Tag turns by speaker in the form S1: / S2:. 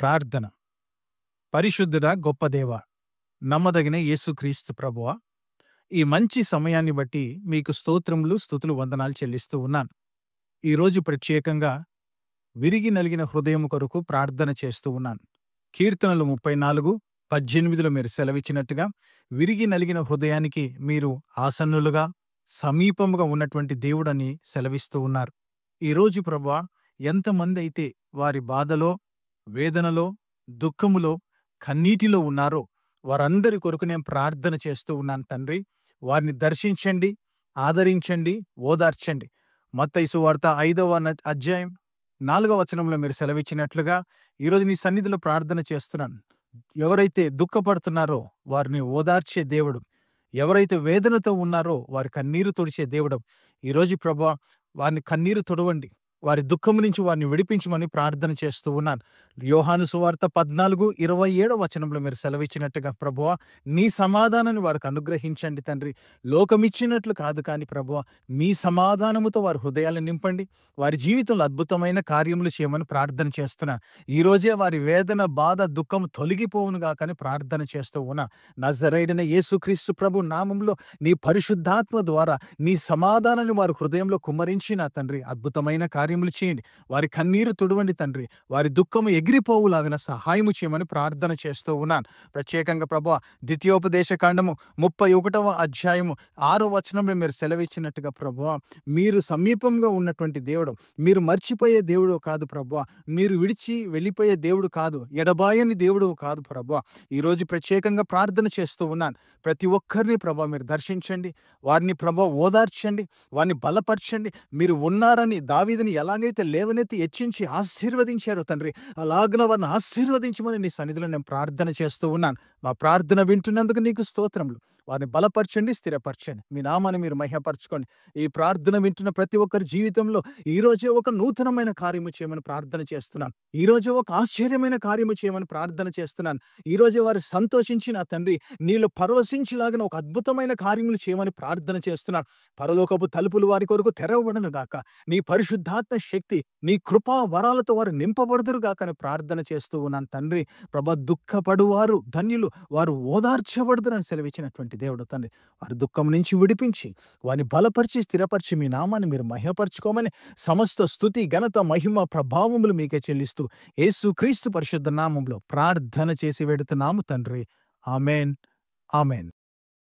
S1: ప్రార్థన. పరిశుద్ధుడా, గొప్ప దేవా, నమ్మదగిన యేసుక్రీస్తు ప్రభువా, ఈ మంచి సమయాన్ని బట్టి మీకు స్తోత్రములు, స్తుతులు, వందనాలు చెల్లిస్తూ ఉన్నాను. ఈరోజు ప్రత్యేకంగా విరిగి నలిగిన హృదయం కొరకు ప్రార్థన చేస్తూ ఉన్నాను. కీర్తనలు 34:18 మీరు సెలవిచ్చినట్టుగా విరిగి నలిగిన హృదయానికి మీరు ఆసన్నులుగా, సమీపముగా ఉన్నటువంటి దేవుడని సెలవిస్తూ ఉన్నారు. ఈరోజు ప్రభువా, ఎంతమంది అయితే వారి బాధలో, వేదనలో, దుఃఖములో, కన్నీటిలో ఉన్నారో వారందరి కొరకు నేను ప్రార్థన చేస్తూ ఉన్నాను తండ్రి. వారిని దర్శించండి, ఆదరించండి, ఓదార్చండి. మత్తయి సువార్త 5వ అధ్యాయం 4వ వచనంలో మీరు సెలవిచ్చినట్లుగా ఈరోజు నీ సన్నిధిలో ప్రార్థన చేస్తున్నాను. ఎవరైతే దుఃఖపడుతున్నారో వారిని ఓదార్చే దేవుడు, ఎవరైతే వేదనతో ఉన్నారో వారి కన్నీరు తుడిచే దేవుడు. ఈరోజు ప్రభువా, వారిని కన్నీరు తుడవండి, వారి దుఃఖం నుంచి వారిని విడిపించమని ప్రార్థన చేస్తూ ఉన్నాను. యోహాను సువార్త 14:27 వచనంలో మీరు సెలవిచ్చినట్టుగా ప్రభువా, నీ సమాధానాన్ని వారికి అనుగ్రహించండి తండ్రి. లోకమిచ్చినట్లు కాదు కానీ ప్రభువా, మీ సమాధానముతో వారి హృదయాలను నింపండి. వారి జీవితంలో అద్భుతమైన కార్యములు చేయమని ప్రార్థన చేస్తున్నాను. ఈరోజే వారి వేదన, బాధ, దుఃఖం తొలగిపోవునుగా కానీ ప్రార్థన చేస్తూ ఉన్నా. నజరేయుడైన యేసుక్రీస్తు ప్రభు నామంలో నీ పరిశుద్ధాత్మ ద్వారా నీ సమాధానాన్ని వారి హృదయంలో కుమ్మరించి నా తండ్రి అద్భుతమైన కార్యములు చేయండి. వారి కన్నీరు తుడవండి తండ్రి. వారి దుఃఖము ఎగిరిపోవులాగిన సహాయము చేయమని ప్రార్థన చేస్తూ ఉన్నాను. ప్రత్యేకంగా ప్రభువా, ద్వితీయోపదేశ కాండము 31వ అధ్యాయము 6వ వచనంలో మీరు సెలవిచ్చినట్టుగా ప్రభువా, మీరు సమీపంగా ఉన్నటువంటి దేవుడు, మీరు మర్చిపోయే దేవుడు కాదు ప్రభువా, మీరు విడిచి వెళ్ళిపోయే దేవుడు కాదు, ఎడబాయని దేవుడు కాదు ప్రభువా. ఈరోజు ప్రత్యేకంగా ప్రార్థన చేస్తూ ఉన్నాను. ప్రతి ఒక్కరిని ప్రభువా మీరు దర్శించండి, వారిని ప్రభువా ఓదార్చండి, వారిని బలపరచండి. మీరు ఉన్నారని దావీదుని ఎలాగైతే లేవనెత్తి హెచ్చించి ఆశీర్వదించారో తండ్రి, అలాగున వారిని ఆశీర్వదించమని నీ సన్నిధిలో నేను ప్రార్థన చేస్తూ ఉన్నాను. మా ప్రార్థన వింటున్నందుకు నీకు స్తోత్రములు. వారిని బలపరచండి, స్థిరపరచండి. మీ నామాన్ని మీరు మహిమపరచుకోండి. ఈ ప్రార్థన వింటున్న ప్రతి ఒక్కరి జీవితంలో ఈరోజే ఒక నూతనమైన కార్యము చేయమని ప్రార్థన చేస్తున్నాను. ఈరోజే ఒక ఆశ్చర్యమైన కార్యము చేయమని ప్రార్థన చేస్తున్నాను. ఈరోజే వారు సంతోషించి నా తండ్రి నీళ్ళు పరవశించిలాగిన ఒక అద్భుతమైన కార్యములు చేయమని ప్రార్థన చేస్తున్నాను. పరలోకపు తలుపులు వారి కొరకు తెరవబడను గాక. నీ పరిశుద్ధాత్మ శక్తి, నీ కృపా వరాలతో వారు నింపబడుదురు గాక అని ప్రార్థన చేస్తూ ఉన్నాను తండ్రి. ప్రభా, దుఃఖపడువారు ధన్యులు, వారు ఓదార్చబడుదురని సెలవిచ్చినటువంటి దేవుడు తండ్రి. వారి దుఃఖం నుంచి విడిపించి వారిని బలపరిచి స్థిరపరిచి మీ నామాన్ని మీరు మహిమపరచుకోమని సమస్త స్తుతి, ఘనత, మహిమ, ప్రభావములు మీకే చెల్లిస్తూ యేసుక్రీస్తు పరిశుద్ధ నామంలో ప్రార్థన చేసి వెడుతున్నాము తండ్రి. ఆమేన్, ఆమేన్.